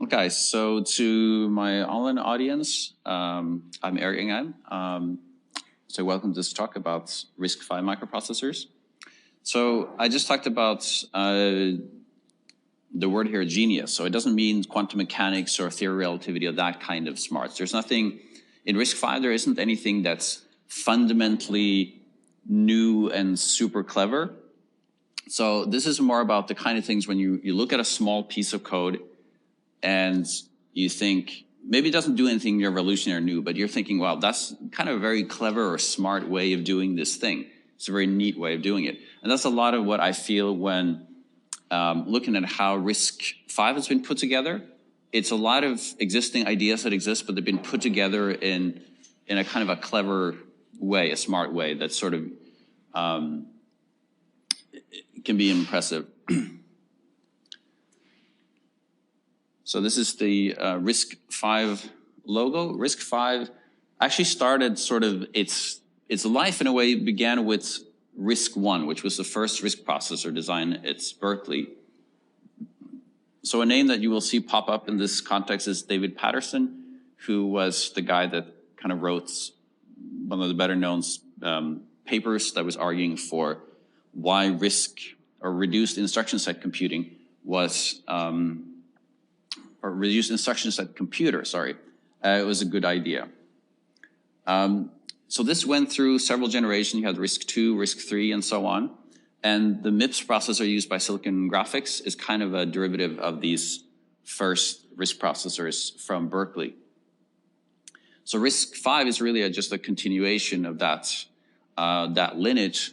Okay, so to my online audience, I'm Erik Engheim. So welcome to this talk about RISC-V microprocessors. So I just talked about the word here, genius. So it doesn't mean quantum mechanics or theory of relativity or that kind of smarts. There's nothing, in RISC-V there isn't anything that's fundamentally new and super clever. So this is more about the kind of things when you look at a small piece of code and you think, maybe it doesn't do anything revolutionary or new, but you're thinking, wow, that's kind of a very clever or smart way of doing this thing. It's a very neat way of doing it. And that's a lot of what I feel when looking at how RISC-V has been put together. It's a lot of existing ideas that exist, but they've been put together in a kind of a clever way, a smart way that sort of can be impressive. So this is the RISC-V logo. RISC-V actually started sort of its life in a way began with RISC-I, which was the first RISC processor designed at Berkeley. So a name that you will see pop up in this context is David Patterson, who was the guy that kind of wrote one of the better known papers that was arguing for why RISC or reduced instruction set computing was or reduced instruction set computer, sorry, it was a good idea. So this went through several generations. You had RISC-II, RISC-III, and so on. And the MIPS processor used by Silicon Graphics is kind of a derivative of these first RISC processors from Berkeley. So RISC-V is really just a continuation of that lineage,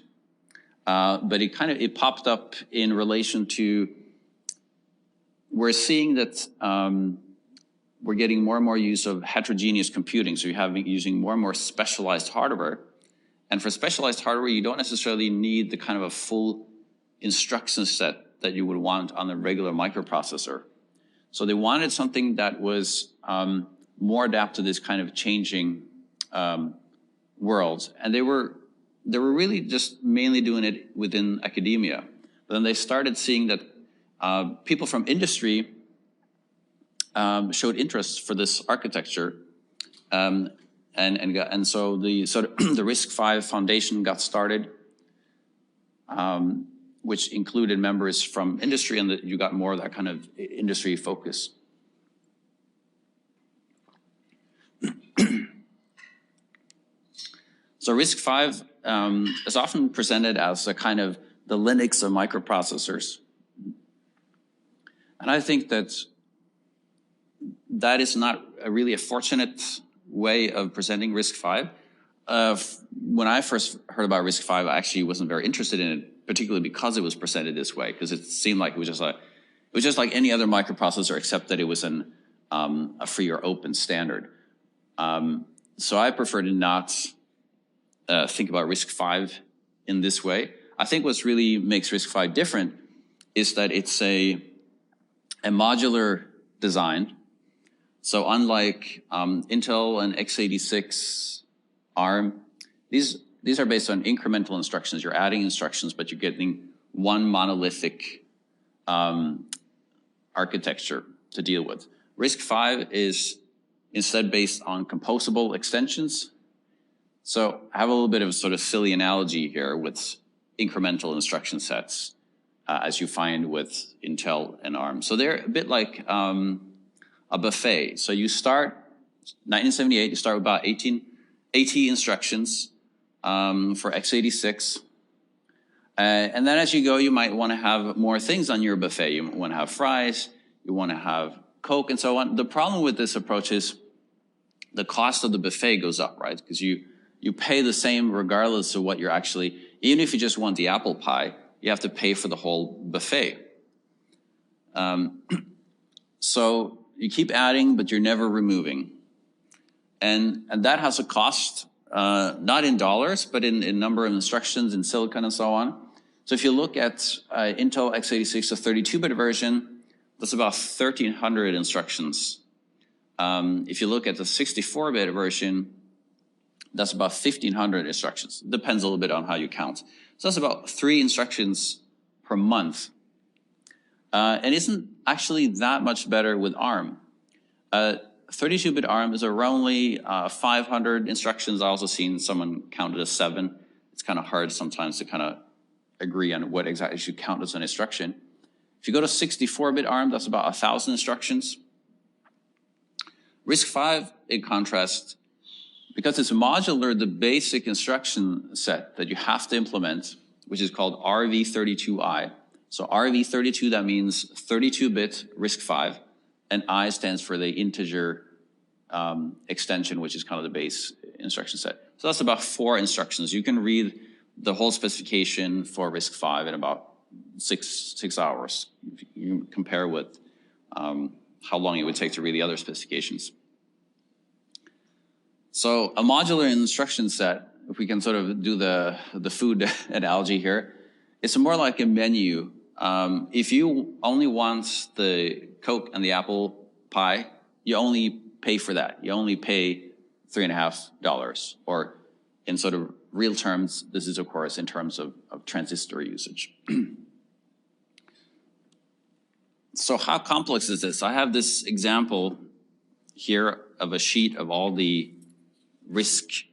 but it popped up in relation to, we're seeing that we're getting more and more use of heterogeneous computing. So you're using more and more specialized hardware. And for specialized hardware, you don't necessarily need the kind of a full instruction set that you would want on a regular microprocessor. So they wanted something that was more adapted to this kind of changing world. And they were really just mainly doing it within academia. But then they started seeing that people from industry showed interest for this architecture, and so the RISC-V Foundation got started, which included members from industry, and you got more of that kind of industry focus. So RISC-V is often presented as a kind of the Linux of microprocessors. And I think that is not really a fortunate way of presenting RISC-V. When I first heard about RISC-V, I actually wasn't very interested in it, particularly because it was presented this way, because it seemed like it was just like any other microprocessor, except that it was a free or open standard. So I prefer to not think about RISC-V in this way. I think what really makes RISC-V different is that it's a modular design. So unlike Intel and x86, ARM, these are based on incremental instructions. You're adding instructions, but you're getting one monolithic architecture to deal with. RISC-V is instead based on composable extensions. So I have a little bit of a sort of silly analogy here with incremental instruction sets, as you find with Intel and ARM. So they're a bit like a buffet. So you start, 1978, you start with about 80 instructions for x86. And then as you go, you might want to have more things on your buffet. You want to have fries, you want to have Coke, and so on. The problem with this approach is the cost of the buffet goes up, right? Because you pay the same regardless of what you're actually, even if you just want the apple pie, you have to pay for the whole buffet. So you keep adding, but you're never removing. And that has a cost, not in dollars, but in number of instructions, in silicon and so on. So if you look at Intel x86, the 32-bit version, that's about 1,300 instructions. If you look at the 64-bit version, that's about 1,500 instructions. Depends a little bit on how you count. So that's about 3 instructions per month. And isn't actually that much better with ARM. 32-bit ARM is only 500 instructions. I also seen someone counted as 7. It's kind of hard sometimes to kind of agree on what exactly should count as an instruction. If you go to 64-bit ARM, that's about 1,000 instructions. RISC-V, in contrast, because it's modular, the basic instruction set that you have to implement, which is called RV32I. So RV32, that means 32-bit RISC-V, and I stands for the integer extension, which is kind of the base instruction set. So that's about 4 instructions. You can read the whole specification for RISC-V in about six hours. You compare with how long it would take to read the other specifications. So a modular instruction set, if we can sort of do the food analogy here, it's more like a menu. If you only want the Coke and the apple pie, you only pay for that. You only pay $3.50, or in sort of real terms, this is of course in terms of transistor usage. So how complex is this? I have this example here of a sheet of all the RISC-V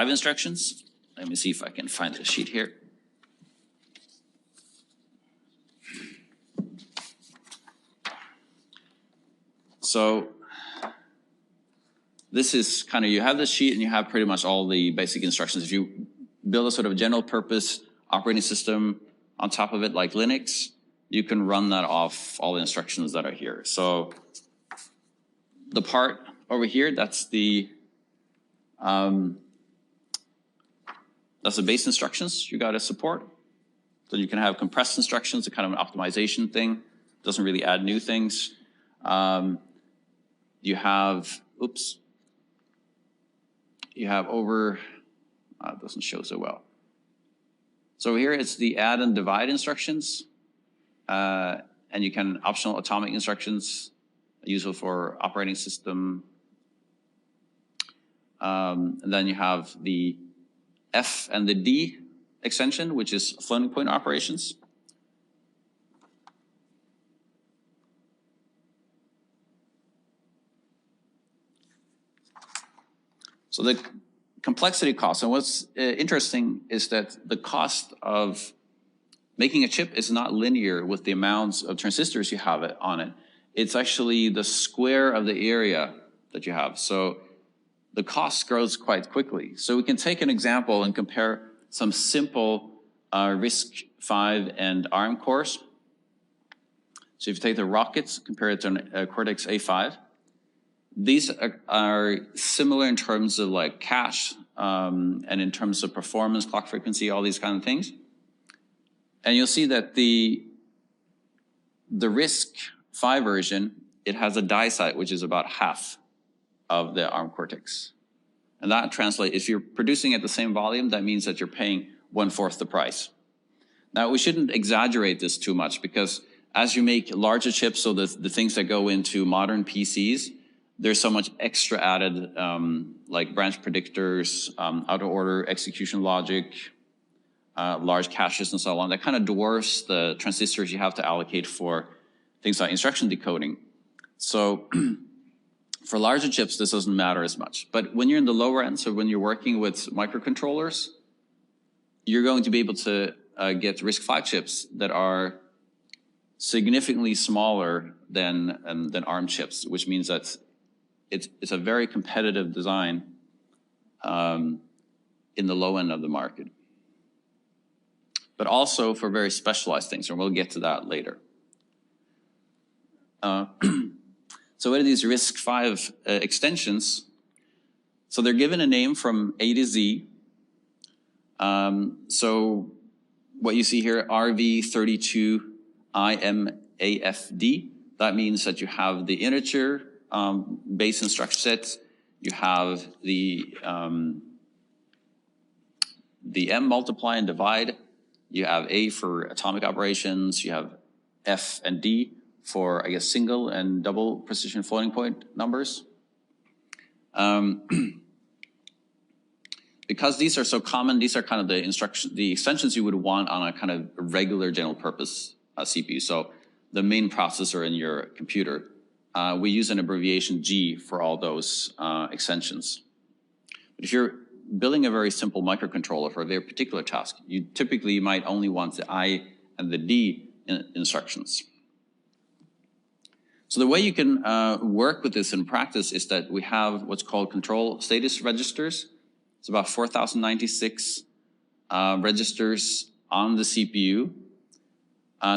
instructions. Let me see if I can find the sheet here. So this is kind of, you have this sheet and you have pretty much all the basic instructions. If you build a sort of general purpose operating system on top of it like Linux, you can run that off all the instructions that are here. So the part over here, that's the base instructions you got to support. So you can have compressed instructions, a kind of an optimization thing. Doesn't really add new things. You have, you have over, it doesn't show so well. So here it's the add and divide instructions. And you can optional atomic instructions, useful for operating system. And then you have the F and the D extension, which is floating point operations. So the complexity cost, and what's interesting is that the cost of making a chip is not linear with the amounts of transistors you have on it. It's actually the square of the area that you have. So the cost grows quite quickly. So we can take an example and compare some simple RISC-V and ARM cores. So if you take the Rockets, compare it to a Cortex A5, these are similar in terms of like cache and in terms of performance, clock frequency, all these kind of things. And you'll see that the RISC-V version, it has a die size which is about half of the ARM Cortex. And that translates, if you're producing at the same volume, that means that you're paying 1/4 the price. Now, we shouldn't exaggerate this too much, because as you make larger chips, so the things that go into modern PCs, there's so much extra added, like branch predictors, out-of-order execution logic, large caches and so on, that kind of dwarfs the transistors you have to allocate for things like instruction decoding. So for larger chips, this doesn't matter as much. But when you're in the lower end, so when you're working with microcontrollers, you're going to be able to get RISC-V chips that are significantly smaller than ARM chips, which means that it's a very competitive design in the low end of the market. But also for very specialized things, and we'll get to that later. So what are these RISC-V extensions? So they're given a name from A to Z. So what you see here, RV32IMAFD, that means that you have the integer base instruction set, you have the M multiply and divide, you have A for atomic operations, you have F and D for, I guess, single and double precision floating point numbers. Because these are so common, these are kind of the extensions you would want on a kind of regular general purpose CPU. So the main processor in your computer. we use an abbreviation G for all those extensions. But if you're building a very simple microcontroller for a very particular task, you typically might only want the I and the D instructions. So the way you can work with this in practice is that we have what's called control status registers. It's about 4,096 registers on the CPU.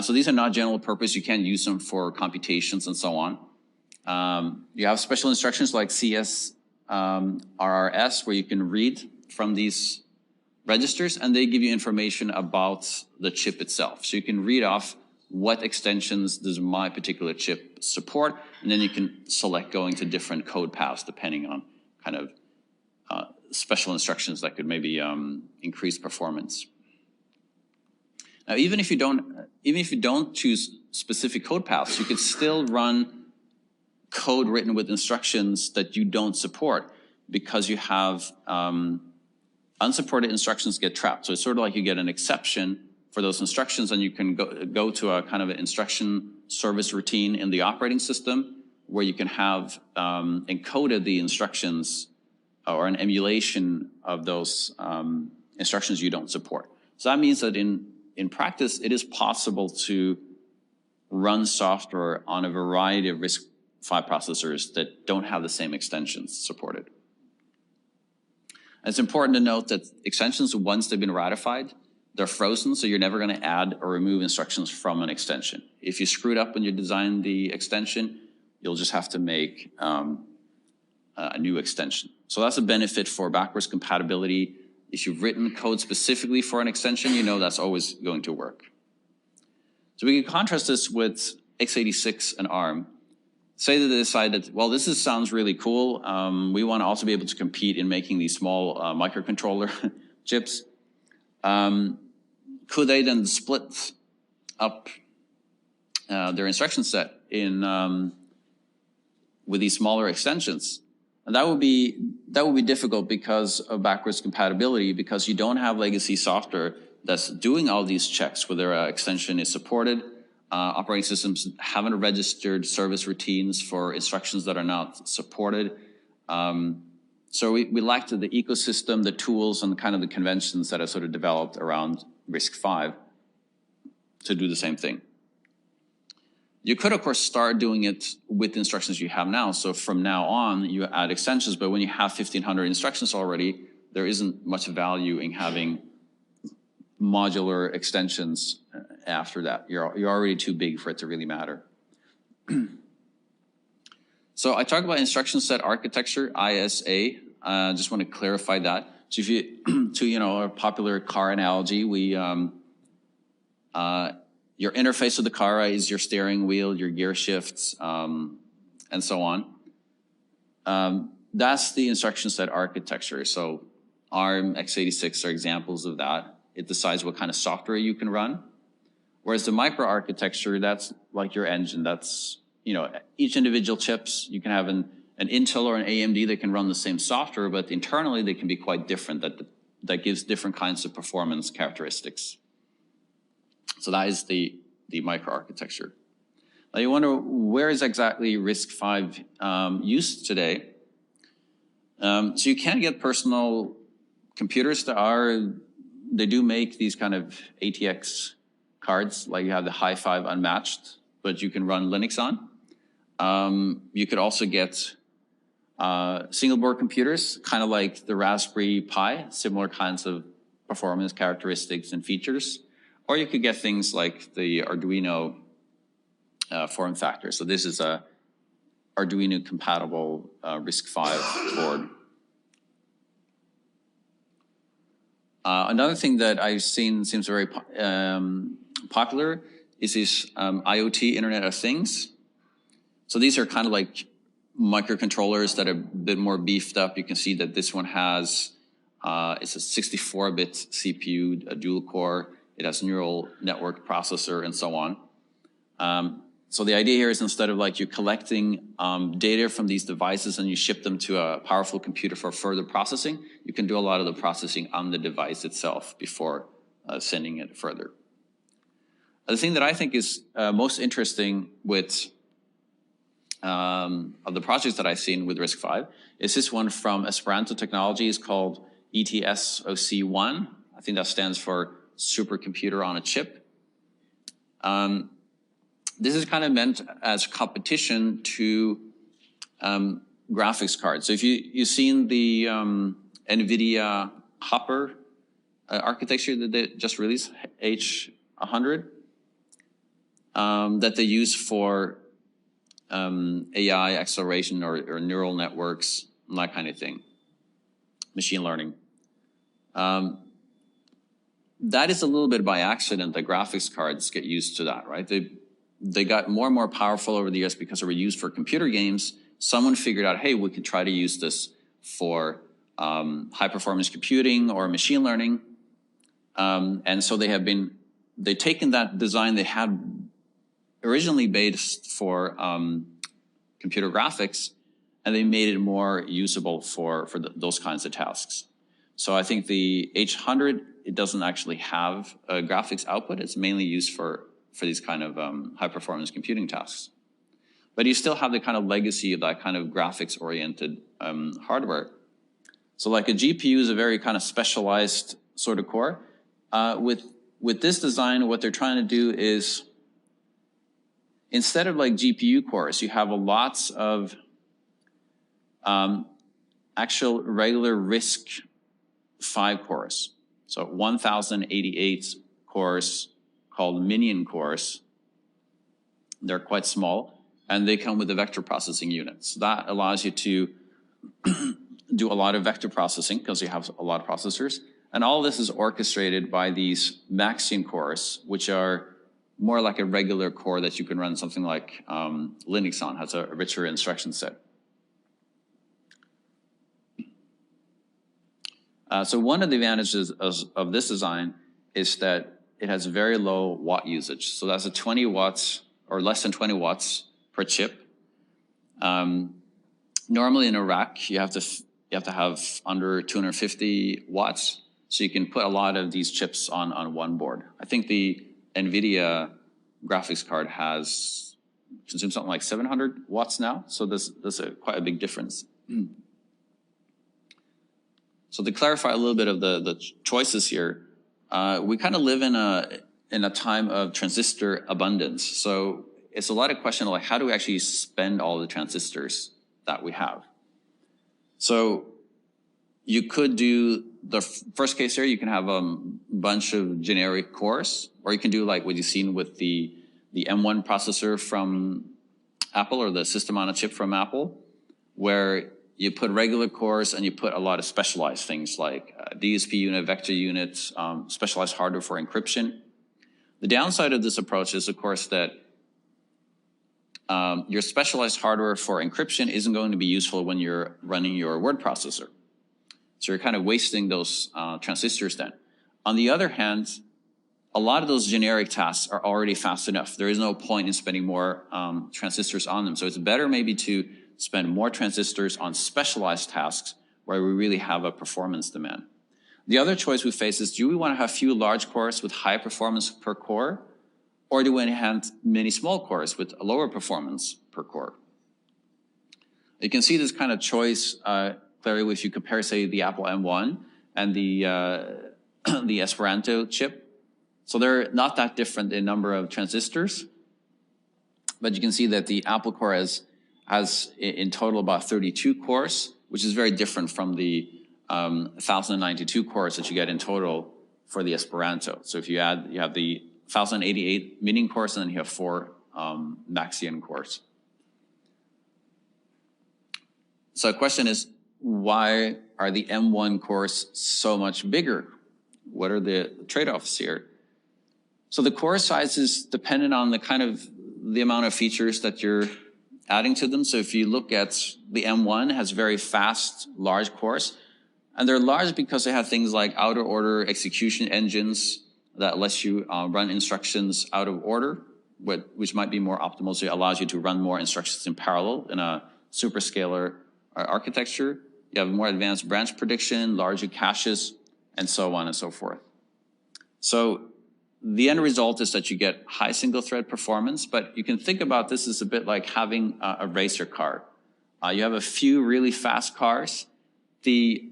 So these are not general purpose. You can't use them for computations and so on. You have special instructions like CS, RRS, where you can read from these registers, and they give you information about the chip itself. So you can read off what extensions does my particular chip support, and then you can select going to different code paths depending on kind of special instructions that could maybe increase performance. Now, even if you don't choose specific code paths, you could still run code written with instructions that you don't support, because you have unsupported instructions get trapped. So it's sort of like you get an exception for those instructions, and you can go to a kind of an instruction service routine in the operating system where you can have encoded the instructions or an emulation of those instructions you don't support. So that means that in practice, it is possible to run software on a variety of RISC-V processors that don't have the same extensions supported. And it's important to note that extensions, once they've been ratified, they're frozen, so you're never going to add or remove instructions from an extension. If you screwed up when you designed the extension, you'll just have to make a new extension. So that's a benefit for backwards compatibility. If you've written code specifically for an extension, you know that's always going to work. So we can contrast this with x86 and ARM. Say that they decided, well, this sounds really cool. We want to also be able to compete in making these small microcontroller chips. Could they then split up their instruction set in with these smaller extensions? And that would be difficult because of backwards compatibility, because you don't have legacy software that's doing all these checks whether an extension is supported. Operating systems haven't registered service routines for instructions that are not supported. So we lacked the ecosystem, the tools, and kind of the conventions that are sort of developed around RISC-V to do the same thing. You could, of course, start doing it with the instructions you have now. So from now on, you add extensions, but when you have 1,500 instructions already, there isn't much value in having modular extensions after that. You're already too big for it to really matter. So I talk about instruction set architecture, ISA. Just want to clarify that. So if you, to a popular car analogy, your interface with the car is your steering wheel, your gear shifts, and so on. That's the instruction set architecture. So ARM, x86 are examples of that. It decides what kind of software you can run. Whereas the microarchitecture, that's like your engine. That's, each individual chips, you can have an Intel or an AMD that can run the same software, but internally they can be quite different. That gives different kinds of performance characteristics. So that is the microarchitecture. Now you wonder, where is exactly RISC-V used today? So you can get personal computers they do make these kind of ATX cards, like you have the Hi-5 unmatched, but you can run Linux on. You could also get single board computers, kind of like the Raspberry Pi, similar kinds of performance characteristics and features. Or you could get things like the Arduino form factor. So this is a Arduino compatible RISC-V board. Another thing that I've seen seems very popular is this IoT, Internet of Things. So these are kind of like microcontrollers that are a bit more beefed up. You can see that this one has, it's a 64-bit CPU, a dual core. It has a neural network processor and so on. So the idea here is, instead of like you collecting data from these devices and you ship them to a powerful computer for further processing, you can do a lot of the processing on the device itself before sending it further. The thing that I think is most interesting with of the projects that I've seen with RISC-V is this one from Esperanto Technologies called ETSOC1. I think that stands for Supercomputer on a Chip. This is kind of meant as competition to graphics cards. So if you've seen the NVIDIA Hopper architecture that they just released, H100, that they use for AI acceleration or neural networks, and that kind of thing, machine learning. That is a little bit by accident that graphics cards get used to that, right? They got more and more powerful over the years because they were used for computer games. Someone figured out, hey, we could try to use this for high performance computing or machine learning. And so they've taken that design they had originally based for computer graphics, and they made it more usable for those kinds of tasks. So I think the H100, it doesn't actually have a graphics output. It's mainly used for these kind of high performance computing tasks. But you still have the kind of legacy of that kind of graphics oriented hardware. So like a GPU is a very kind of specialized sort of core. With this design, what they're trying to do is, instead of like GPU cores, you have lots of actual regular RISC-V cores. So 1088 cores called minion cores. They're quite small, and they come with a vector processing unit. So that allows you to do a lot of vector processing because you have a lot of processors. And all this is orchestrated by these Maxion cores, which are more like a regular core that you can run something like Linux on, has a richer instruction set. So one of the advantages of this design is that it has very low watt usage. So that's a 20 watts or less than 20 watts per chip. Normally in a rack, you have to have under 250 watts. So you can put a lot of these chips on one board. I think the NVIDIA graphics card consumes something like 700 watts now. So there's quite a big difference. So to clarify a little bit of the choices here, we kind of live in a time of transistor abundance. So it's a lot of questions like, how do we actually spend all the transistors that we have? So you could do the first case here, you can have a bunch of generic cores, or you can do like what you've seen with the M1 processor from Apple, or the system on a chip from Apple, where you put regular cores and you put a lot of specialized things like DSP unit, vector units, specialized hardware for encryption. The downside of this approach is, of course, that your specialized hardware for encryption isn't going to be useful when you're running your word processor. So you're kind of wasting those transistors then. On the other hand, a lot of those generic tasks are already fast enough. There is no point in spending more transistors on them. So it's better maybe to spend more transistors on specialized tasks where we really have a performance demand. The other choice we face is, do we want to have few large cores with high performance per core, or do we want to have many small cores with a lower performance per core? You can see this kind of choice clearly if you compare, say, the Apple M1 and the Esperanto chip. So they're not that different in number of transistors, but you can see that the Apple core has in total about 32 cores, which is very different from the 1092 cores that you get in total for the Esperanto. So if you add, you have the 1088 minion cores, and then you have 4 Maxion cores. So the question is, why are the M1 cores so much bigger? What are the trade-offs here? So the core size is dependent on the amount of features that you're adding to them. So if you look at the M1, it has very fast, large cores. And they're large because they have things like outer order execution engines that lets you run instructions out of order, which might be more optimal. So it allows you to run more instructions in parallel in a superscalar architecture. You have more advanced branch prediction, larger caches, and so on and so forth. So the end result is that you get high single thread performance, but you can think about this as a bit like having a racer car. You have a few really fast cars. The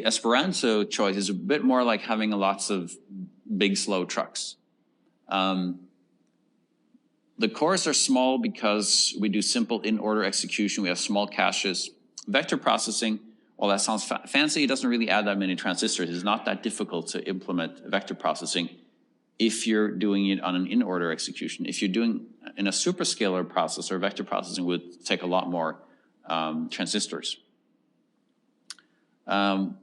Esperanto choice is a bit more like having lots of big, slow trucks. The cores are small because we do simple in-order execution. We have small caches. Vector processing, well, that sounds fancy. It doesn't really add that many transistors. It's not that difficult to implement vector processing if you're doing it on an in-order execution. If you're doing in a superscalar processor, vector processing would take a lot more transistors. So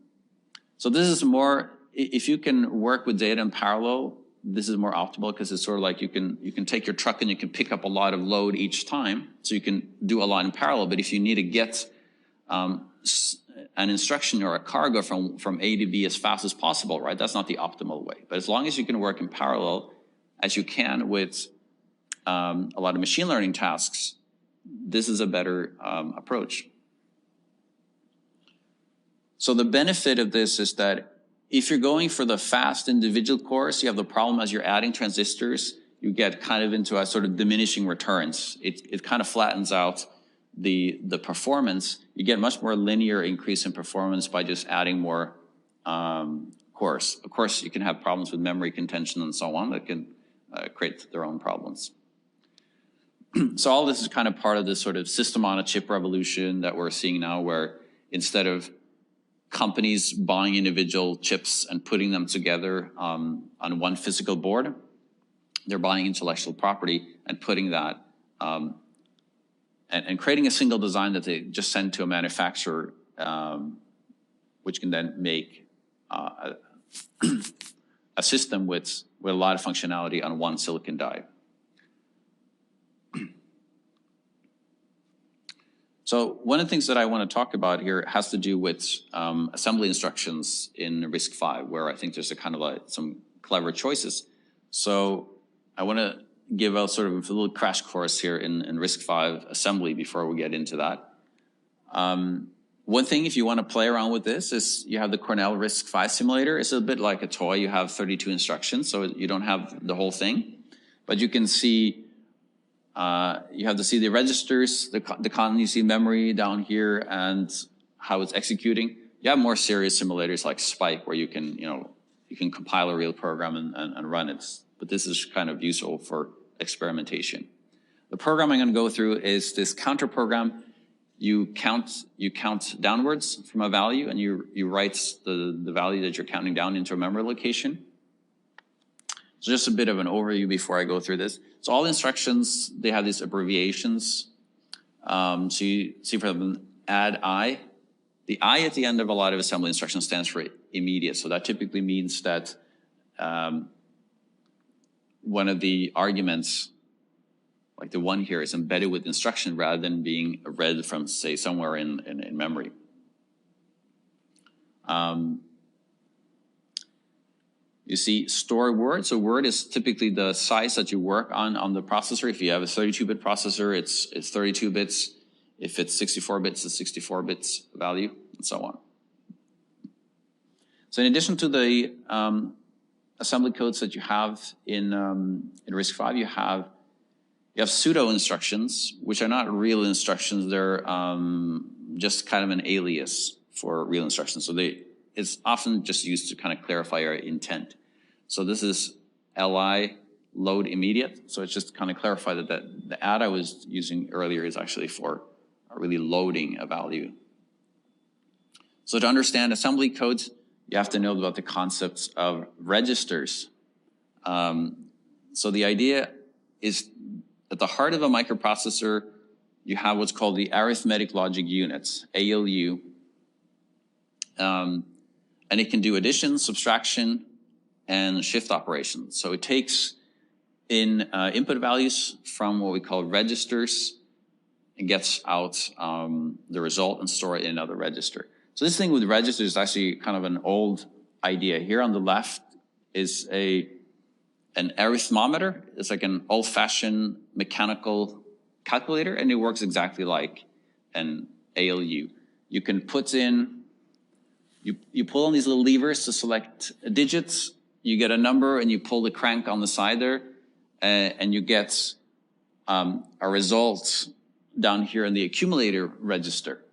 this is more, if you can work with data in parallel, this is more optimal because it's sort of like you can take your truck and you can pick up a lot of load each time, so you can do a lot in parallel. But if you need to get an instruction or a cargo from A to B as fast as possible, right? That's not the optimal way. But as long as you can work in parallel, as you can with a lot of machine learning tasks, this is a better approach. So the benefit of this is that if you're going for the fast individual cores, you have the problem as you're adding transistors, you get kind of into a sort of diminishing returns. It kind of flattens out the performance. You get much more linear increase in performance by just adding more cores. Of course, you can have problems with memory contention and so on that can create their own problems. So all this is kind of part of this sort of system on a chip revolution that we're seeing now, where instead of companies buying individual chips and putting them together on one physical board, they're buying intellectual property and putting that and creating a single design that they just send to a manufacturer, which can then make a system with a lot of functionality on one silicon die. So one of the things that I want to talk about here has to do with assembly instructions in RISC-V, where I think there's a kind of like some clever choices. So I want to give a sort of a little crash course here in RISC-V assembly before we get into that. One thing, if you want to play around with this, is you have the Cornell RISC-V simulator. It's a bit like a toy. You have 32 instructions, so you don't have the whole thing, but you can see. You have to see the registers, the content, you see memory down here and how it's executing. You have more serious simulators like Spike, where you can compile a real program and run it. But this is kind of useful for experimentation. The program I'm going to go through is this counter program. You count downwards from a value, and you write the value that you're counting down into a memory location. So just a bit of an overview before I go through this. So all instructions, they have these abbreviations. So you see for them, add I. The I at the end of a lot of assembly instructions stands for immediate. So that typically means that one of the arguments, like the one here, is embedded with instruction rather than being read from, say, somewhere in memory. You see store word. So word is typically the size that you work on the processor. If you have a 32-bit processor, it's 32 bits. If it's 64 bits, it's 64 bits value, and so on. So in addition to the assembly codes that you have in RISC-V, you have pseudo instructions, which are not real instructions. They're just kind of an alias for real instructions. So it's often just used to kind of clarify our intent. So this is LI, load immediate. So it's just to kind of clarify that the add I was using earlier is actually for really loading a value. So to understand assembly codes, you have to know about the concepts of registers. So the idea is at the heart of a microprocessor, you have what's called the arithmetic logic units, ALU. And it can do addition, subtraction, and shift operations. So it takes in input values from what we call registers and gets out the result and store it in another register. So this thing with registers is actually kind of an old idea. Here on the left is an arithmometer. It's like an old-fashioned mechanical calculator, and it works exactly like an ALU. You can put in, you pull on these little levers to select digits. you get a number and you pull the crank on the side there, and you get a result down here in the accumulator register.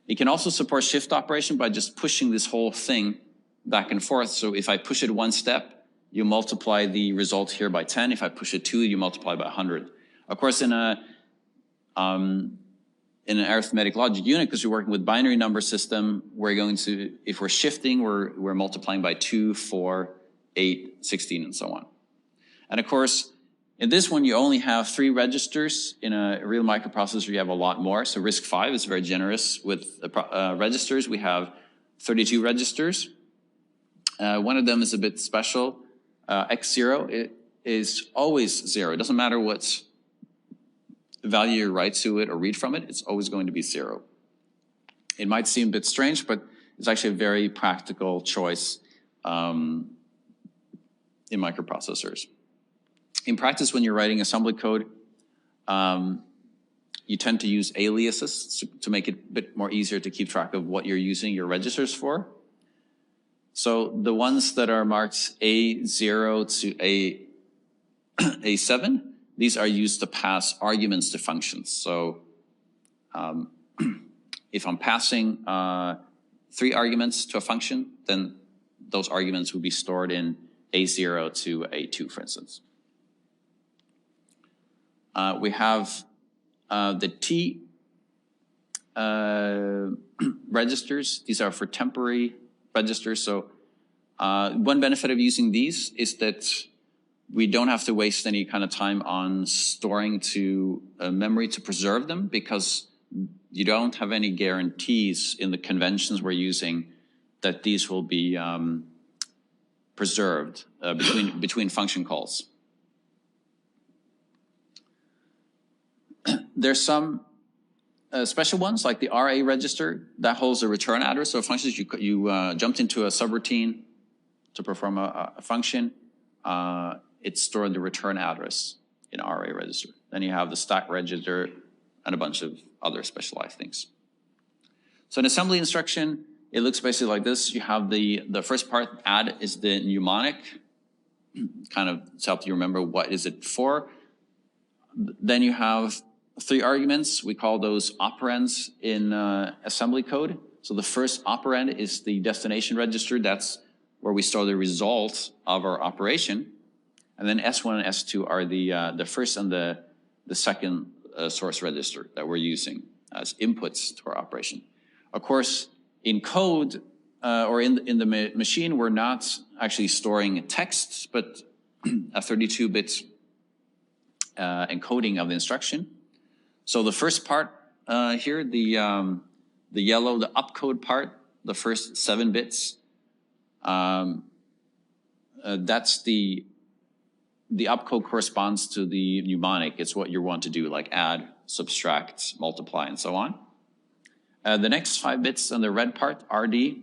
It can also support shift operation by just pushing this whole thing back and forth. So if I push it one step, you multiply the result here by 10. If I push it 2, you multiply by 100. Of course, in an arithmetic logic unit, because we're working with binary number system, we're going to, if we're shifting, we're multiplying by 2, 4, 8, 16, and so on. And of course, in this one, you only have 3 registers. In a real microprocessor, you have a lot more. So RISC-V is very generous with registers. We have 32 registers. One of them is a bit special. X0, it is always 0. It doesn't matter what value you write to it or read from it, it's always going to be 0. It might seem a bit strange, but it's actually a very practical choice in microprocessors. In practice, when you're writing assembly code, you tend to use aliases to make it a bit more easier to keep track of what you're using your registers for. So the ones that are marked A0 to A7, these are used to pass arguments to functions. So if I'm passing 3 arguments to a function, then those arguments will be stored in A0 to A2, for instance. We have the T registers. These are for temporary registers. So one benefit of using these is that we don't have to waste any kind of time on storing to memory to preserve them, because you don't have any guarantees in the conventions we're using that these will be preserved between function calls. There's some special ones, like the RA register, that holds a return address. So functions, you jumped into a subroutine to perform a function, it stored the return address in RA register. Then you have the stack register and a bunch of other specialized things. So an assembly instruction, it looks basically like this. You have the first part, add, is the mnemonic, kind of to help you remember what is it for. Then you have 3 arguments. We call those operands in assembly code. So the first operand is the destination register. That's where we store the result of our operation. And then S1 and S2 are the first and the second source register that we're using as inputs to our operation. Of course, in code or in the machine, we're not actually storing text, but a 32-bit encoding of the instruction. So the first part here, the yellow, the opcode part, the first 7 bits, that's the opcode corresponds to the mnemonic. It's what you want to do, like add, subtract, multiply, and so on. The next 5 bits on the red part, RD,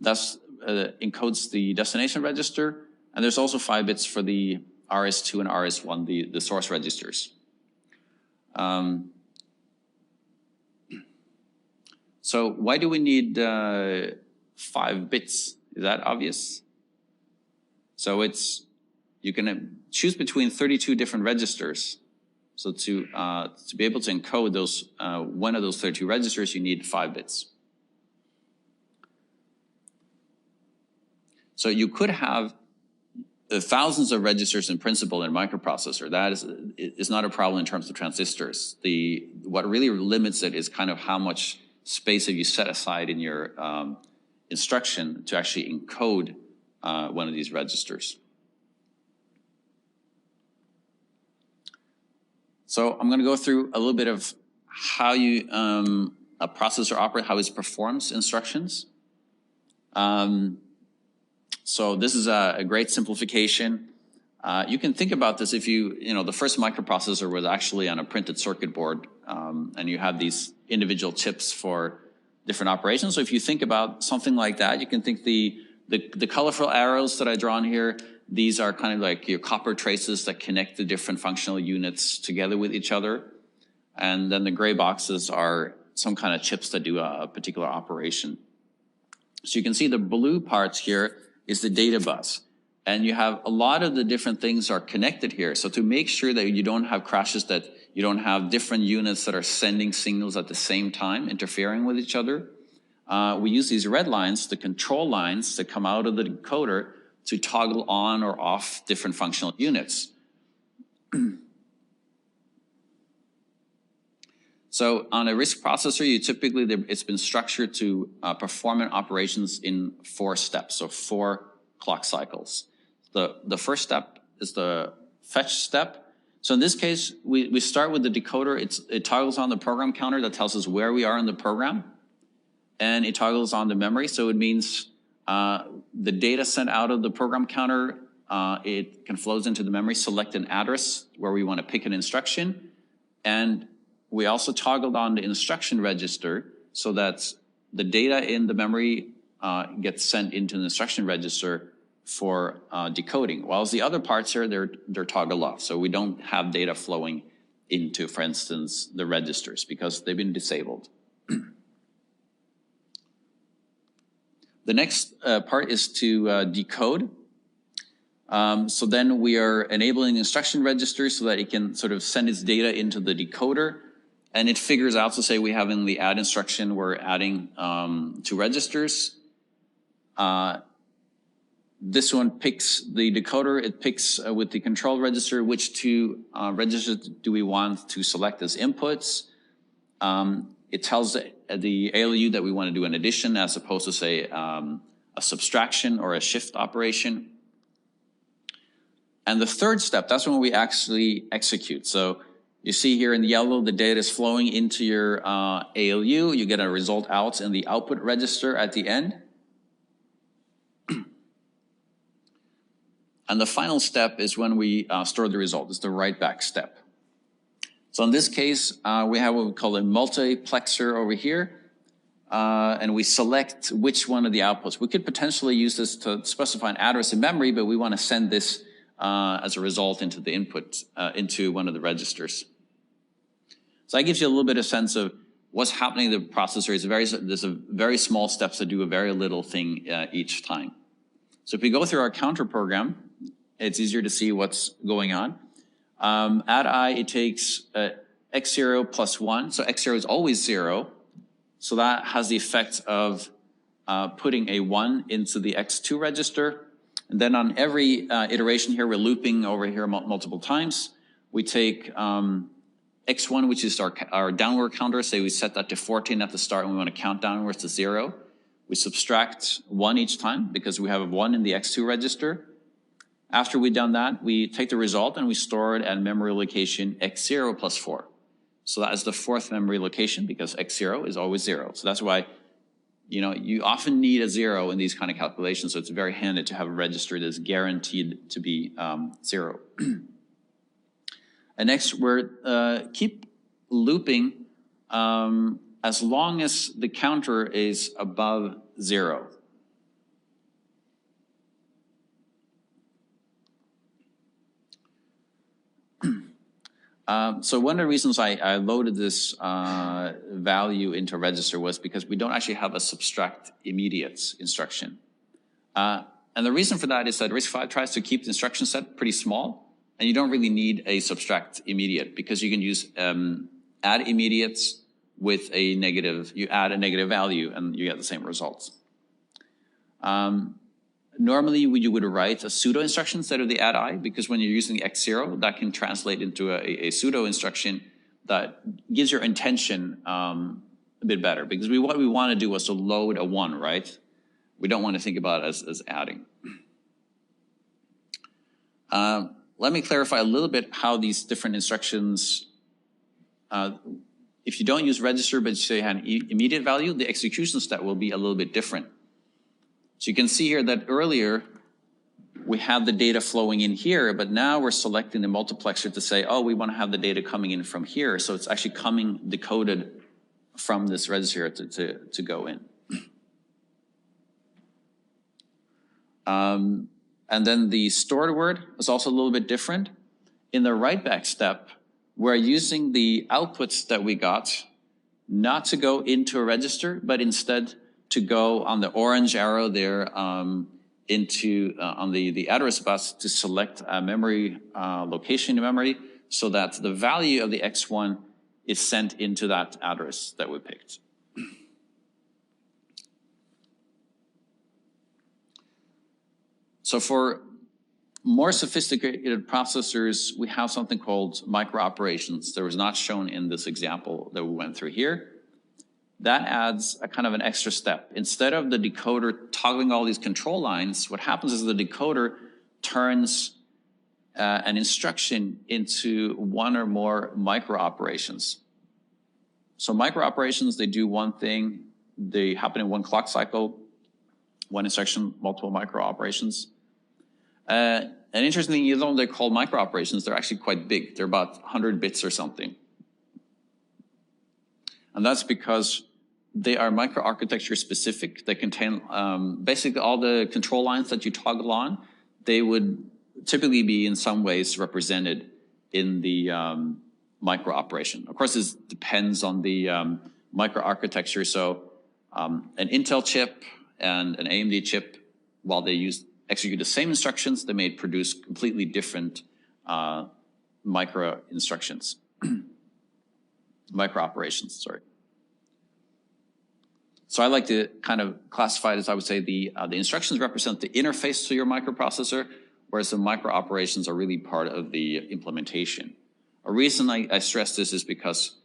that's encodes the destination register. And there's also 5 bits for the RS2 and RS1, the source registers. So why do we need 5 bits? Is that obvious? So you can choose between 32 different registers. So to be able to encode those one of those 32 registers, you need 5 bits. So you could have thousands of registers in principle in a microprocessor. That is not a problem in terms of transistors. What really limits it is kind of how much space have you set aside in your instruction to actually encode one of these registers. So I'm going to go through a little bit of how a processor operates, how it performs instructions. So this is a great simplification. You can think about this if the first microprocessor was actually on a printed circuit board, and you have these individual chips for different operations. So if you think about something like that, you can think the colorful arrows that I draw on here, these are kind of like your copper traces that connect the different functional units together with each other. And then the gray boxes are some kind of chips that do a particular operation. So you can see the blue parts here is the data bus. And you have a lot of the different things are connected here. So to make sure that you don't have crashes, that you don't have different units that are sending signals at the same time, interfering with each other, we use these red lines, the control lines that come out of the decoder to toggle on or off different functional units. So on a RISC processor, you typically, it's been structured to perform operations in 4 steps, so 4 clock cycles. The first step is the fetch step. So in this case, we start with the decoder. It toggles on the program counter that tells us where we are in the program. And it toggles on the memory. So it means the data sent out of the program counter, it can flows into the memory, select an address where we want to pick an instruction. And we also toggled on the instruction register so that the data in the memory gets sent into the instruction register for decoding. While the other parts here, they're toggled off. So we don't have data flowing into, for instance, the registers because they've been disabled. The next part is to decode. So then we are enabling the instruction register so that it can sort of send its data into the decoder. And it figures out, so say we have in the add instruction, we're adding 2 registers. This one picks the decoder. It picks with the control register which 2 registers do we want to select as inputs. It tells the ALU that we want to do an addition as opposed to, say, a subtraction or a shift operation. And the third step, that's when we actually execute. So you see here in yellow, the data is flowing into your ALU. You get a result out in the output register at the end. And the final step is when we store the result. It's the write back step. So in this case, we have what we call a multiplexer over here. And we select which one of the outputs. We could potentially use this to specify an address in memory, but we want to send this as a result into the input, into one of the registers. So that gives you a little bit of sense of what's happening in the processor. There's a very small steps that do a very little thing each time. So if we go through our counter program, it's easier to see what's going on. Add I, it takes x0 plus 1. So x0 is always 0. So that has the effect of putting a 1 into the x2 register. And then on every iteration here, we're looping over here multiple times. We take x1, which is our downward counter. Say we set that to 14 at the start and we want to count downwards to 0. We subtract 1 each time because we have a 1 in the x2 register. After we've done that, we take the result and we store it at memory location x0 plus 4. So that is the 4th memory location because x0 is always 0. So that's why, you often need a 0 in these kind of calculations. So it's very handy to have a register that's guaranteed to be 0. And next, we're keep looping as long as the counter is above 0. So one of the reasons I loaded this value into register was because we don't actually have a subtract immediates instruction. And the reason for that is that RISC-V tries to keep the instruction set pretty small, and you don't really need a subtract immediate because you can use add immediates with a negative. You add a negative value and you get the same results. Normally, you would write a pseudo instruction instead of the add I, because when you're using the x0, that can translate into a pseudo instruction that gives your intention a bit better. Because what we want to do was to load a 1, right? We don't want to think about it as adding. Let me clarify a little bit how these different instructions, if you don't use register, but you say an immediate value, the execution step will be a little bit different. So you can see here that earlier we had the data flowing in here, but now we're selecting the multiplexer to say, oh, we want to have the data coming in from here. So it's actually coming decoded from this register to go in. And then the stored word is also a little bit different. In the write back step, we're using the outputs that we got not to go into a register, but instead to go on the orange arrow there into on the address bus to select a memory location in memory so that the value of the X1 is sent into that address that we picked. So for more sophisticated processors, we have something called microoperations that was not shown in this example that we went through here. That adds a kind of an extra step. Instead of the decoder toggling all these control lines, what happens is the decoder turns an instruction into one or more microoperations. So microoperations, they do one thing, they happen in one clock cycle, one instruction, multiple microoperations. And interesting thing, even though they're called microoperations, they're actually quite big. They're about 100 bits or something. And that's because they are microarchitecture specific. They contain basically all the control lines that you toggle on. They would typically be in some ways represented in the microoperation. Of course, this depends on the microarchitecture. So an Intel chip and an AMD chip, while they execute the same instructions, they may produce completely different micro instructions, microoperations, sorry. So I like to kind of classify it as, I would say, the instructions represent the interface to your microprocessor, whereas the microoperations are really part of the implementation. A reason I stress this is because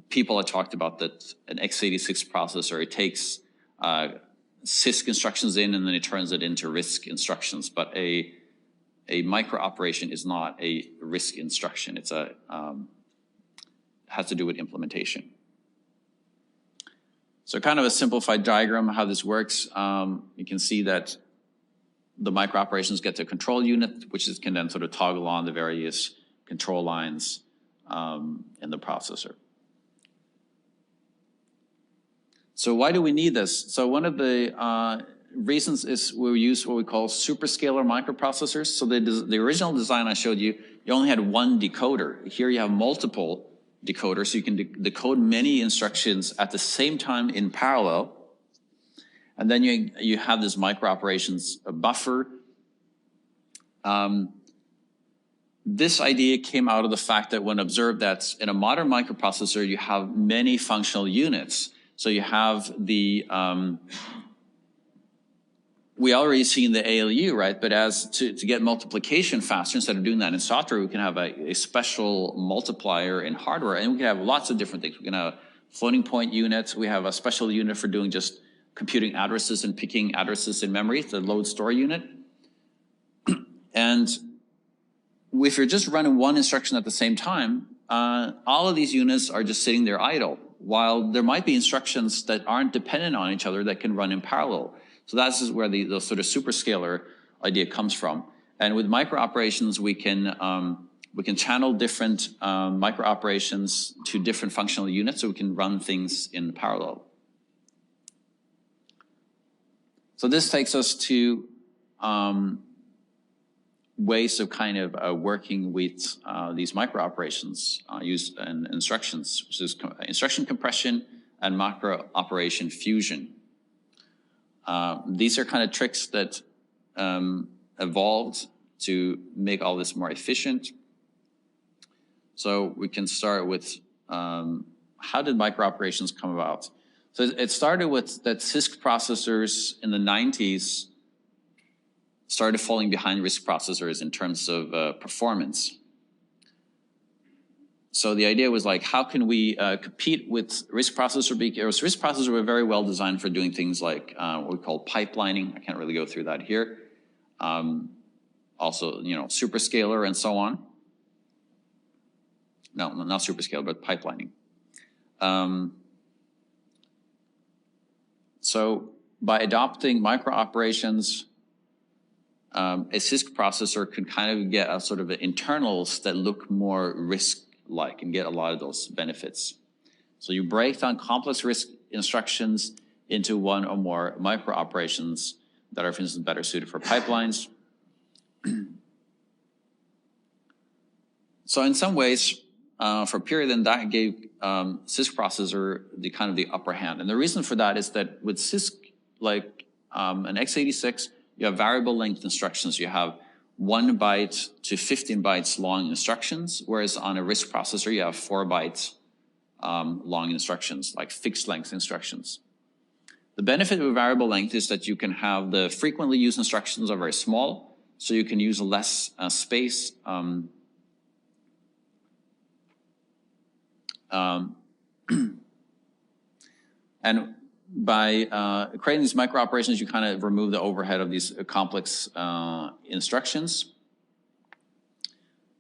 people have talked about that an x86 processor, it takes CISC instructions in and then it turns it into RISC instructions, but a microoperation is not a RISC instruction. It's has to do with implementation. So kind of a simplified diagram of how this works. You can see that the microoperations get to a control unit, which can then sort of toggle on the various control lines in the processor. So why do we need this? So one of the reasons is we use what we call superscalar microprocessors. So the original design I showed you, you only had one decoder. Here you have multiple decoders, so you can decode many instructions at the same time in parallel. And then you have this microoperations buffer. This idea came out of the fact that when observed that in a modern microprocessor, you have many functional units. So you have the, we already seen the ALU, right? But as to get multiplication faster, instead of doing that in software, we can have a special multiplier in hardware, and we can have lots of different things. We can have floating point units. We have a special unit for doing just computing addresses and picking addresses in memory, the load store unit. And if you're just running one instruction at the same time, all of these units are just sitting there idle, while there might be instructions that aren't dependent on each other that can run in parallel. So that's where the sort of superscalar idea comes from. And with microoperations, we can channel different microoperations to different functional units, so we can run things in parallel. So this takes us to ways of kind of working with these microoperations used in instructions, which is instruction compression and macro operation fusion. These are kind of tricks that evolved to make all this more efficient. So we can start with how did microoperations come about? So it started with that CISC processors in the 90s started falling behind RISC processors in terms of performance. So the idea was like, how can we compete with RISC processor? Because RISC processors were very well designed for doing things like what we call pipelining. I can't really go through that here. Also, superscalar and so on. No, not superscalar, but pipelining. So by adopting microoperations, a CISC processor could kind of get a sort of internals that look more RISC-like and get a lot of those benefits. So you break down complex RISC instructions into one or more microoperations that are, for instance, better suited for pipelines. So in some ways, for a period, and that gave CISC processor the kind of the upper hand. And the reason for that is that with CISC, like an x86, you have variable length instructions. You have 1 byte to 15 bytes long instructions, whereas on a RISC processor, you have 4 bytes long instructions, like fixed length instructions. The benefit of variable length is that you can have the frequently used instructions are very small, so you can use less space. And by creating these micro operations, you kind of remove the overhead of these complex instructions.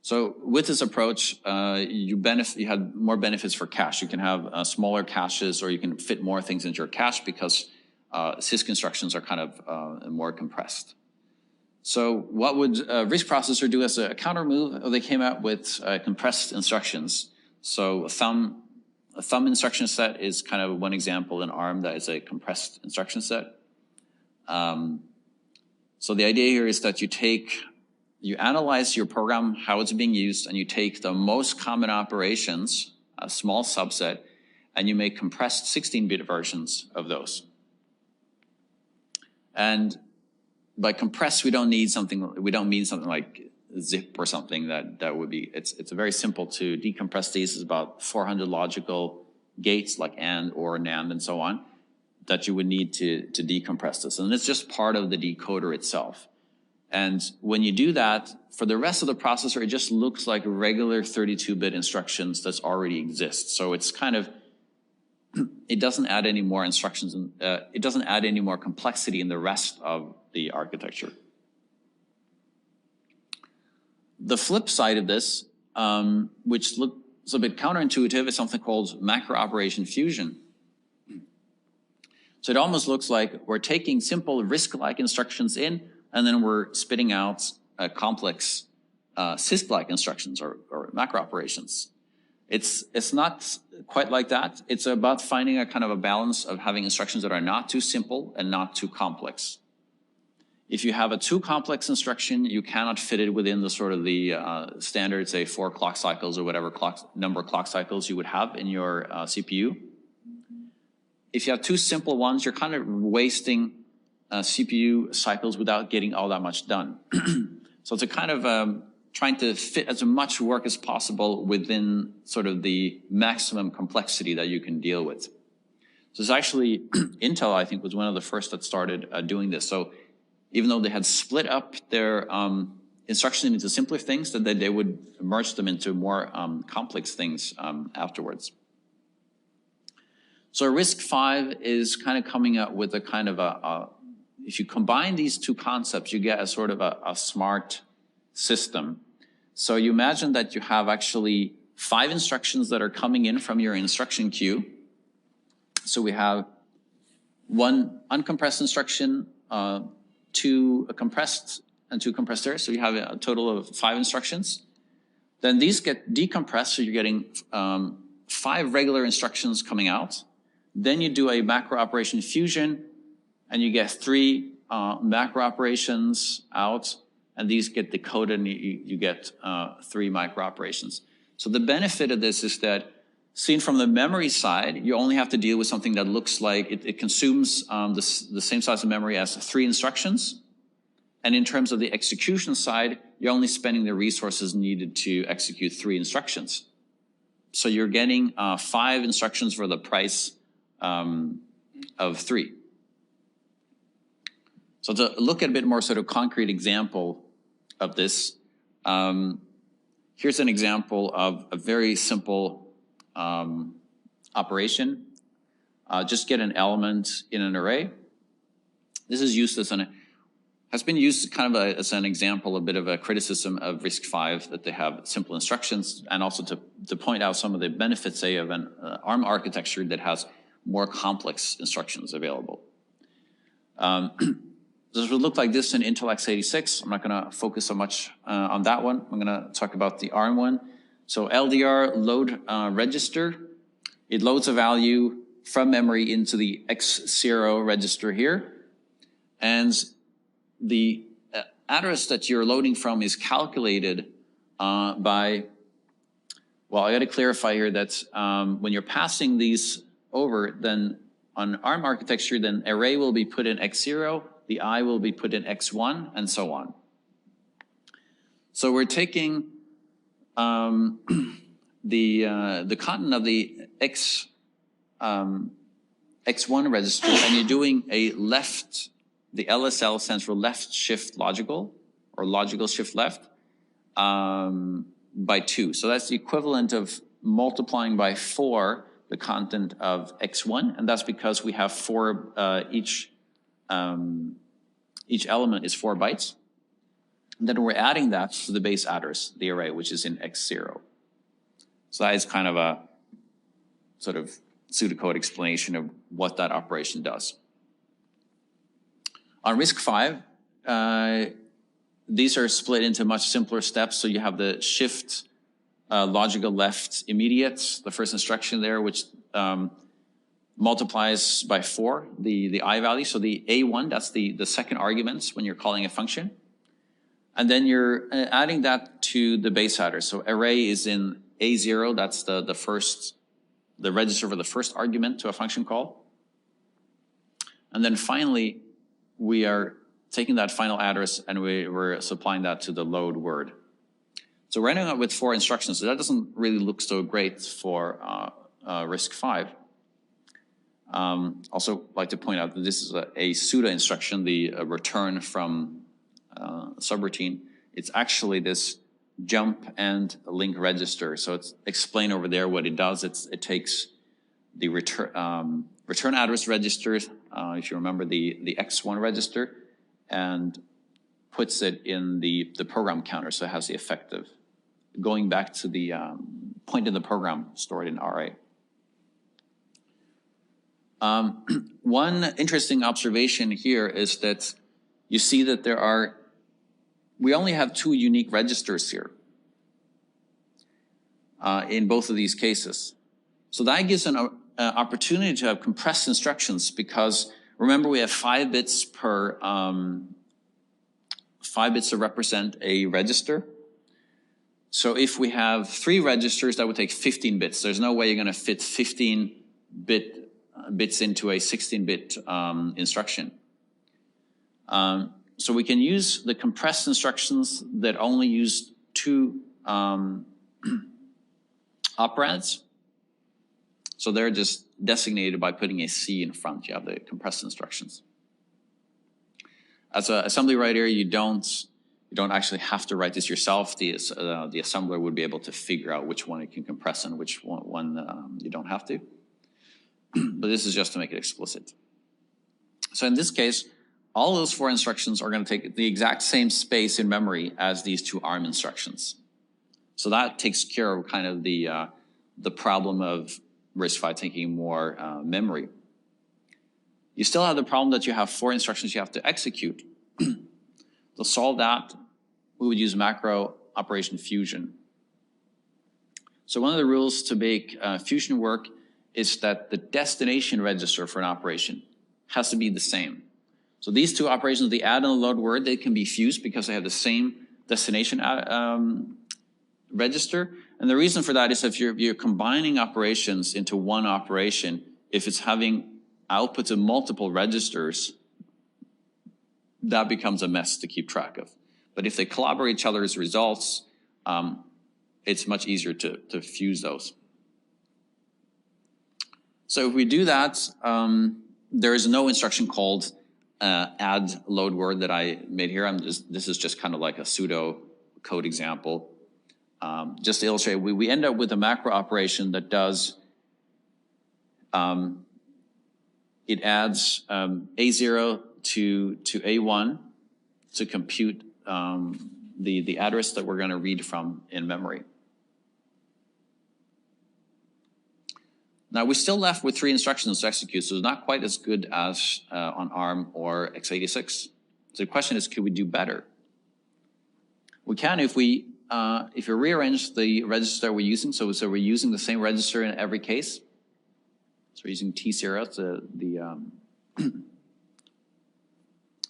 So with this approach, you had more benefits for cache. You can have smaller caches, or you can fit more things into your cache because CISC instructions are kind of more compressed. So what would a RISC processor do as a counter move? They came out with compressed instructions. So a thumb instruction set is kind of one example in ARM that is a compressed instruction set. So the idea here is that you analyze your program, how it's being used, and you take the most common operations, a small subset, and you make compressed 16-bit versions of those. And by compressed, we don't mean something like zip or something that would be, it's very simple to decompress these. It's about 400 logical gates like AND or NAND and so on that you would need to decompress this. And it's just part of the decoder itself. And when you do that, for the rest of the processor, it just looks like regular 32-bit instructions that already exist. So it's kind of, it doesn't add any more instructions, it doesn't add any more complexity in the rest of the architecture. The flip side of this, which looks a bit counterintuitive, is something called macro operation fusion. So it almost looks like we're taking simple RISC-like instructions in, and then we're spitting out complex CISC-like instructions or macro operations. It's not quite like that. It's about finding a kind of a balance of having instructions that are not too simple and not too complex. If you have a too complex instruction, you cannot fit it within the sort of the standard, say 4 clock cycles or whatever number of clock cycles you would have in your CPU. If you have too simple ones, you're kind of wasting CPU cycles without getting all that much done. So it's a kind of trying to fit as much work as possible within sort of the maximum complexity that you can deal with. So it's actually, Intel, I think, was one of the first that started doing this. So even though they had split up their instructions into simpler things, that they would merge them into more complex things afterwards. So RISC-V is kind of coming up with a kind of if you combine these two concepts, you get a sort of a smart system. So you imagine that you have actually 5 instructions that are coming in from your instruction queue. So we have 1 uncompressed instruction, 2 compressed, and 2 compressed there. So you have a total of 5 instructions. Then these get decompressed, so you're getting 5 regular instructions coming out. Then you do a macro operation fusion, and you get 3 macro operations out, and these get decoded, and you get 3 micro operations. So the benefit of this is that, seen from the memory side, you only have to deal with something that looks like it consumes the same size of memory as 3 instructions. And in terms of the execution side, you're only spending the resources needed to execute 3 instructions. So you're getting 5 instructions for the price of 3. So to look at a bit more sort of concrete example of this, here's an example of a very simple operation. Just get an element in an array. This is used as has been used kind of as an example, a bit of a criticism of RISC-V, that they have simple instructions, and also to point out some of the benefits, say, of an ARM architecture that has more complex instructions available. This would look like this in Intel x86. I'm not going to focus so much on that one. I'm going to talk about the ARM one. So LDR load register. It loads a value from memory into the X0 register here. And the address that you're loading from is calculated by Well, I got to clarify here that when you're passing these over, then on ARM architecture, then array will be put in x0, the I will be put in x1, and so on. So we're taking the content of the x1 register, and you're doing a left. The LSL stands for left shift logical, or logical shift left, by 2. So that's the equivalent of multiplying by 4 the content of x1, and that's because we have 4, each element is 4 bytes. And then we're adding that to the base address, the array, which is in x0. So that is kind of a sort of pseudocode explanation of what that operation does. On RISC-V, these are split into much simpler steps. So you have the shift logical left immediate, the first instruction there, which multiplies by 4 the I value. So the A1, that's the second argument when you're calling a function. And then you're adding that to the base address. So array is in A0, that's the register for the first argument to a function call. And then finally, we are taking that final address and we're supplying that to the load word. So we're ending up with 4 instructions. So that doesn't really look so great for RISC-V. Also like to point out that this is a pseudo instruction, the return from subroutine. It's actually this jump and link register. So it's explained over there what it does. It takes the return address register, if you remember the X1 register, and puts it in the program counter. So it has the effect of going back to the point in the program stored in RA. One interesting observation here is that you see that we only have 2 unique registers here in both of these cases. So that gives an opportunity to have compressed instructions, because remember we have 5 bits per 5 bits to represent a register. So if we have 3 registers, that would take 15 bits. There's no way you're going to fit 15 bits into a 16-bit instruction. So we can use the compressed instructions that only use 2 operands. So they're just designated by putting a C in front. You have the compressed instructions. As an assembly writer, you don't actually have to write this yourself. The assembler would be able to figure out which one it can compress and which one you don't have to. But this is just to make it explicit. So in this case, all those 4 instructions are going to take the exact same space in memory as these 2 ARM instructions. So that takes care of kind of the problem of RISC-V taking more memory. You still have the problem that you have 4 instructions you have to execute. To solve that, we would use macro operation fusion. So one of the rules to make fusion work is that the destination register for an operation has to be the same. So these 2 operations, the add and the load word, they can be fused because they have the same destination register. And the reason for that is if you're combining operations into one operation, if it's having outputs of multiple registers, that becomes a mess to keep track of. But if they collaborate each other's results, it's much easier to fuse those. So if we do that, there is no instruction called add load word that I made here. This is just kind of like a pseudo code example. Just to illustrate, we end up with a macro operation that does, it adds A0 to A1 to compute the address that we're going to read from in memory. Now we're still left with 3 instructions to execute, so it's not quite as good as on ARM or x86. So the question is, could we do better? We can if you rearrange the register we're using. So we're using the same register in every case. So we're using T0,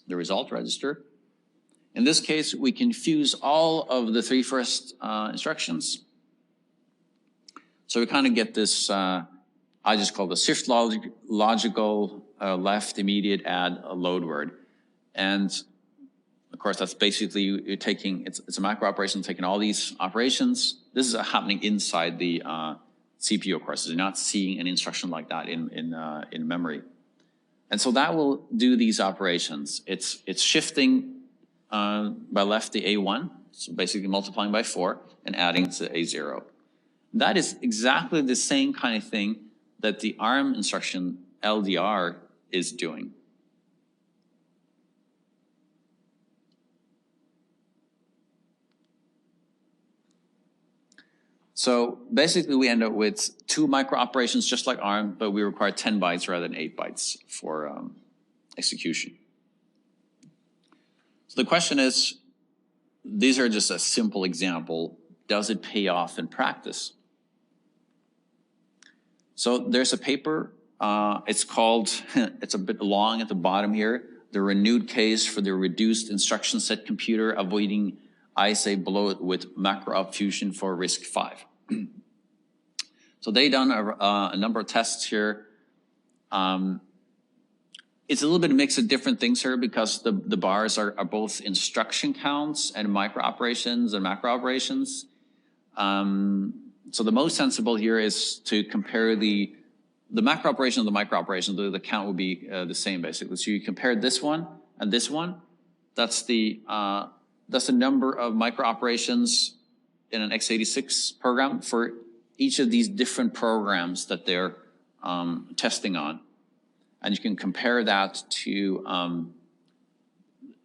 the result register. In this case, we can fuse all of the 3 first instructions. So we kind of get this, I just call the shift logical left immediate add a load word. And of course, that's basically you're taking, it's a macro operation, taking all these operations. This is happening inside the CPU, of course. So you're not seeing an instruction like that in memory. And so that will do these operations. It's shifting by left the A1, so basically multiplying by 4 and adding to A0. That is exactly the same kind of thing that the ARM instruction LDR is doing. So basically we end up with 2 micro operations just like ARM, but we require 10 bytes rather than 8 bytes for execution. So the question is, these are just a simple example. Does it pay off in practice? So there's a paper, it's called, it's a bit long at the bottom here, the renewed case for the reduced instruction set computer avoiding ISA bloat with macro op fusion for RISC-V. So they done a number of tests here. It's a little bit of a mix of different things here because the bars are both instruction counts and micro operations and macro operations. So the most sensible here is to compare the macro operation and the micro operation. The count will be the same basically. So you compare this one and this one. That's the number of micro operations in an x86 program for each of these different programs that they're testing on. And you can compare that to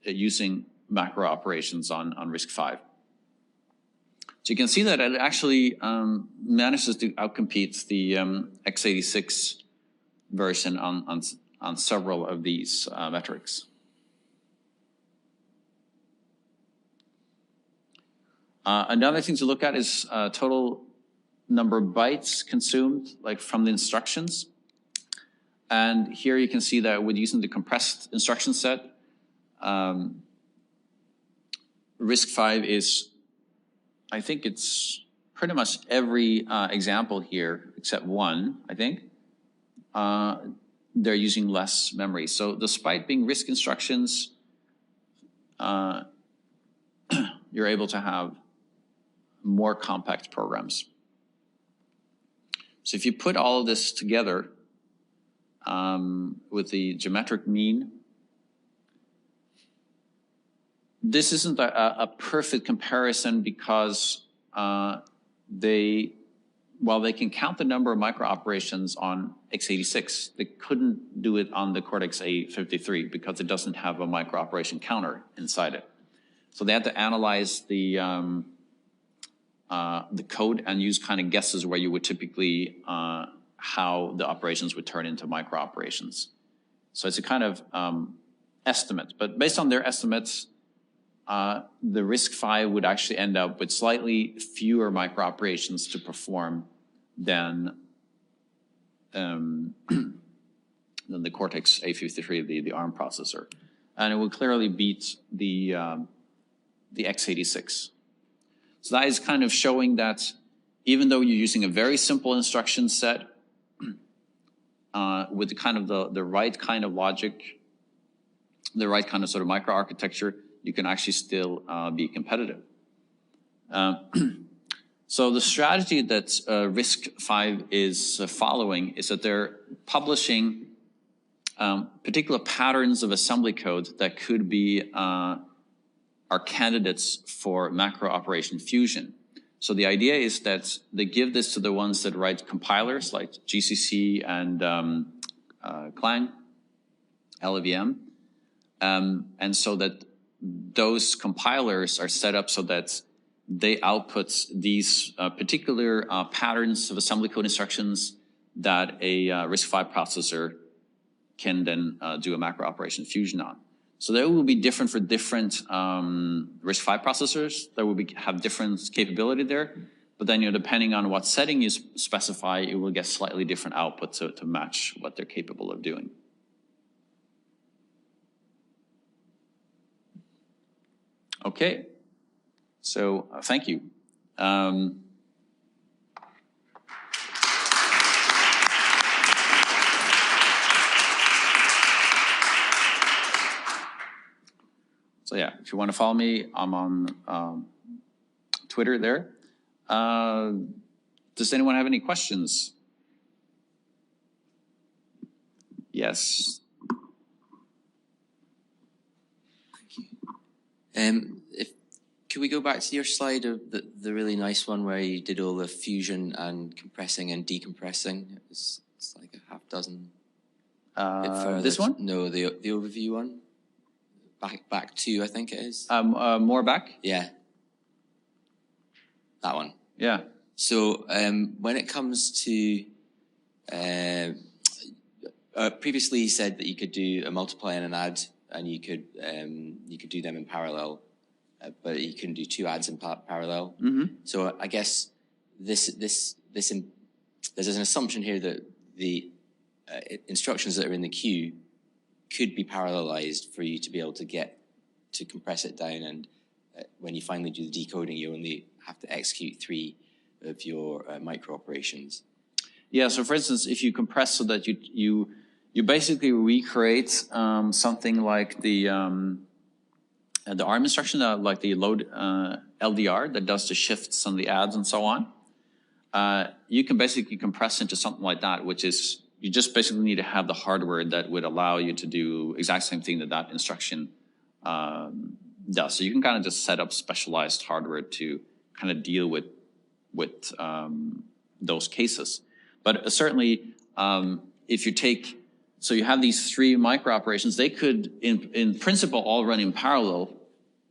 using macro operations on RISC-V. So you can see that it actually manages to outcompete the x86 version on several of these metrics. Another thing to look at is total number of bytes consumed, like from the instructions. And here you can see that with using the compressed instruction set, RISC-V is, I think it's pretty much every example here except one, I think. They're using less memory. So despite being RISC instructions, you're able to have more compact programs. So if you put all of this together with the geometric mean, this isn't a perfect comparison because while they can count the number of micro operations on x86, they couldn't do it on the Cortex A53 because it doesn't have a micro operation counter inside it. So they had to analyze the code and use kind of guesses where you would typically how the operations would turn into micro operations. So it's a kind of estimate, but based on their estimates, the RISC-V would actually end up with slightly fewer micro operations to perform than the Cortex A53, the ARM processor, and it would clearly beat the x86. So that is kind of showing that even though you're using a very simple instruction set with the kind of the right kind of logic, the right kind of sort of microarchitecture, you can actually still be competitive. So the strategy that RISC-V is following is that they're publishing particular patterns of assembly code that could be are candidates for macro operation fusion. So the idea is that they give this to the ones that write compilers like GCC and Clang, LLVM, and so that those compilers are set up so that they output these particular patterns of assembly code instructions that a RISC-V processor can then do a macro operation fusion on. So that will be different for different RISC-V processors. That will have different capability there. But then, depending on what setting you specify, it will get slightly different output to match what they're capable of doing. Okay, so thank you. So yeah, if you want to follow me, I'm on Twitter there. Does anyone have any questions? Yes. Could we go back to your slide of the really nice one where you did all the fusion and compressing and decompressing? It's like a half dozen. This one? No, the overview one. Back two, I think it is. More back? Yeah. That one. Yeah. So when it comes to previously you said that you could do a multiply and an add, and you could do them in parallel, but you couldn't do two adds in parallel. Mm-hmm. So I guess there's an assumption here that the instructions that are in the queue could be parallelized for you to be able to get to compress it down, and when you finally do the decoding, you only have to execute 3 of your micro operations. Yeah. So, for instance, if you compress so that you basically recreate something like the ARM instruction, like the load LDR that does the shifts and the adds and so on, you can basically compress into something like that, which is you just basically need to have the hardware that would allow you to do exact same thing that instruction does. So you can kind of just set up specialized hardware to kind of deal with those cases. But certainly, if you take, so you have these 3 micro operations, they could, in principle, all run in parallel,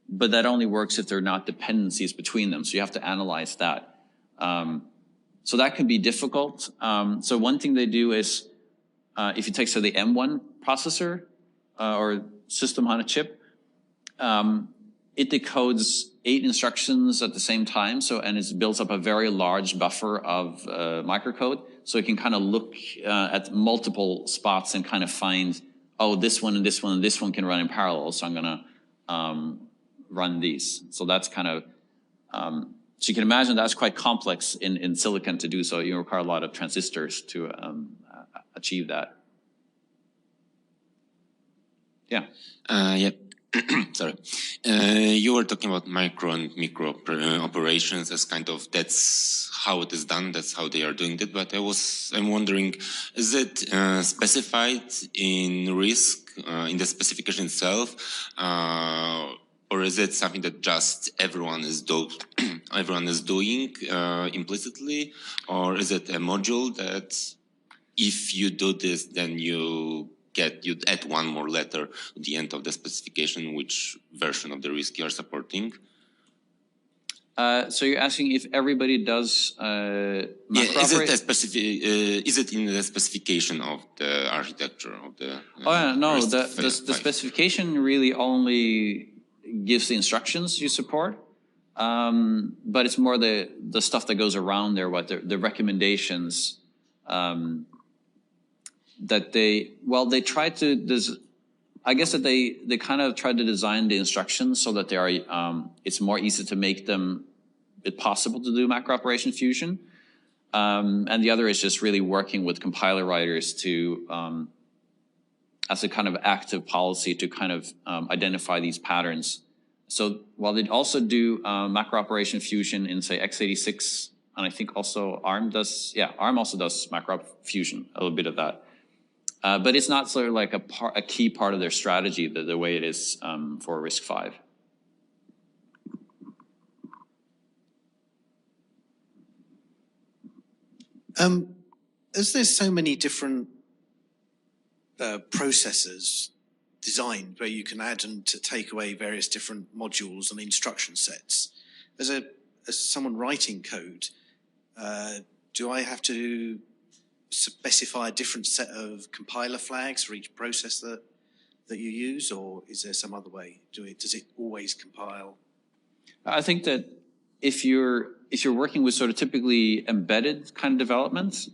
but that only works if there are not dependencies between them. So you have to analyze that. So that can be difficult. So one thing they do is, if you take, so the M1 processor or system on a chip, it decodes 8 instructions at the same time. And it builds up a very large buffer of microcode. So it can kind of look at multiple spots and kind of find, oh, this one and this one and this one can run in parallel. So I'm going to run these. So that's kind of, so you can imagine that's quite complex in silicon to do so. You require a lot of transistors to achieve that. Yeah. Yep. Sorry. You were talking about micro and micro operations as kind of, that's how it is done, that's how they are doing it. But I'm wondering, is it specified in RISC, in the specification itself, or is it something that just everyone is doing implicitly, or is it a module that if you do this, then you'd add one more letter at the end of the specification, which version of the RISC you are supporting? So you're asking if everybody does is it in the specification of the architecture of the no, the specification really only gives the instructions you support, but it's more the stuff that goes around there, what the recommendations that they try to, I guess that they kind of try to design the instructions so that they are, it's more easy to make them possible to do macro operation fusion. And the other is just really working with compiler writers to, as a kind of active policy to kind of identify these patterns. So while they also do macro operation fusion in, say, x86, and I think also ARM also does macro fusion, a little bit of that. But it's not sort of like a key part of their strategy the way it is for RISC-V. As there's so many different processors designed where you can add and to take away various different modules and instruction sets, as someone writing code, do I have to specify a different set of compiler flags for each processor that you use, or is there some other way? Does it always compile? I think that if you're working with sort of typically embedded kind of developments,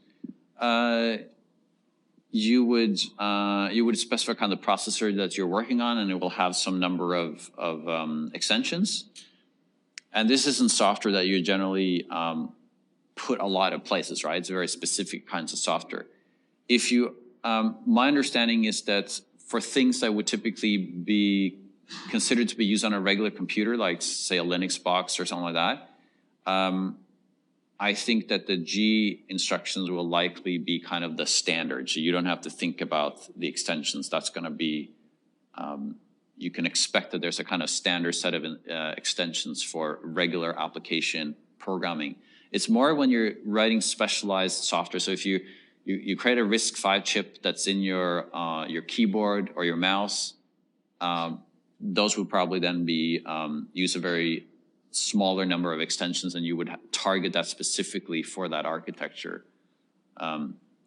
you would specify kind of the processor that you're working on, and it will have some number of extensions. And this isn't software that you generally put a lot of places, right? It's very specific kinds of software. If you, my understanding is that for things that would typically be considered to be used on a regular computer, like say a Linux box or something like that, I think that the G instructions will likely be kind of the standard. So you don't have to think about the extensions. That's going to be, you can expect that there's a kind of standard set of extensions for regular application programming. It's more when you're writing specialized software. So if you create a RISC-V chip that's in your keyboard or your mouse, those would probably then be use a very smaller number of extensions, and you would target that specifically for that architecture.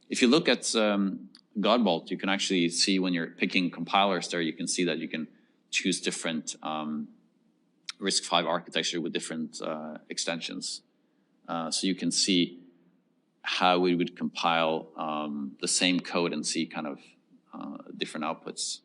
If you look at Godbolt, you can actually see when you're picking compilers there, you can see that you can choose different RISC-V architecture with different extensions. So you can see how we would compile the same code and see kind of different outputs.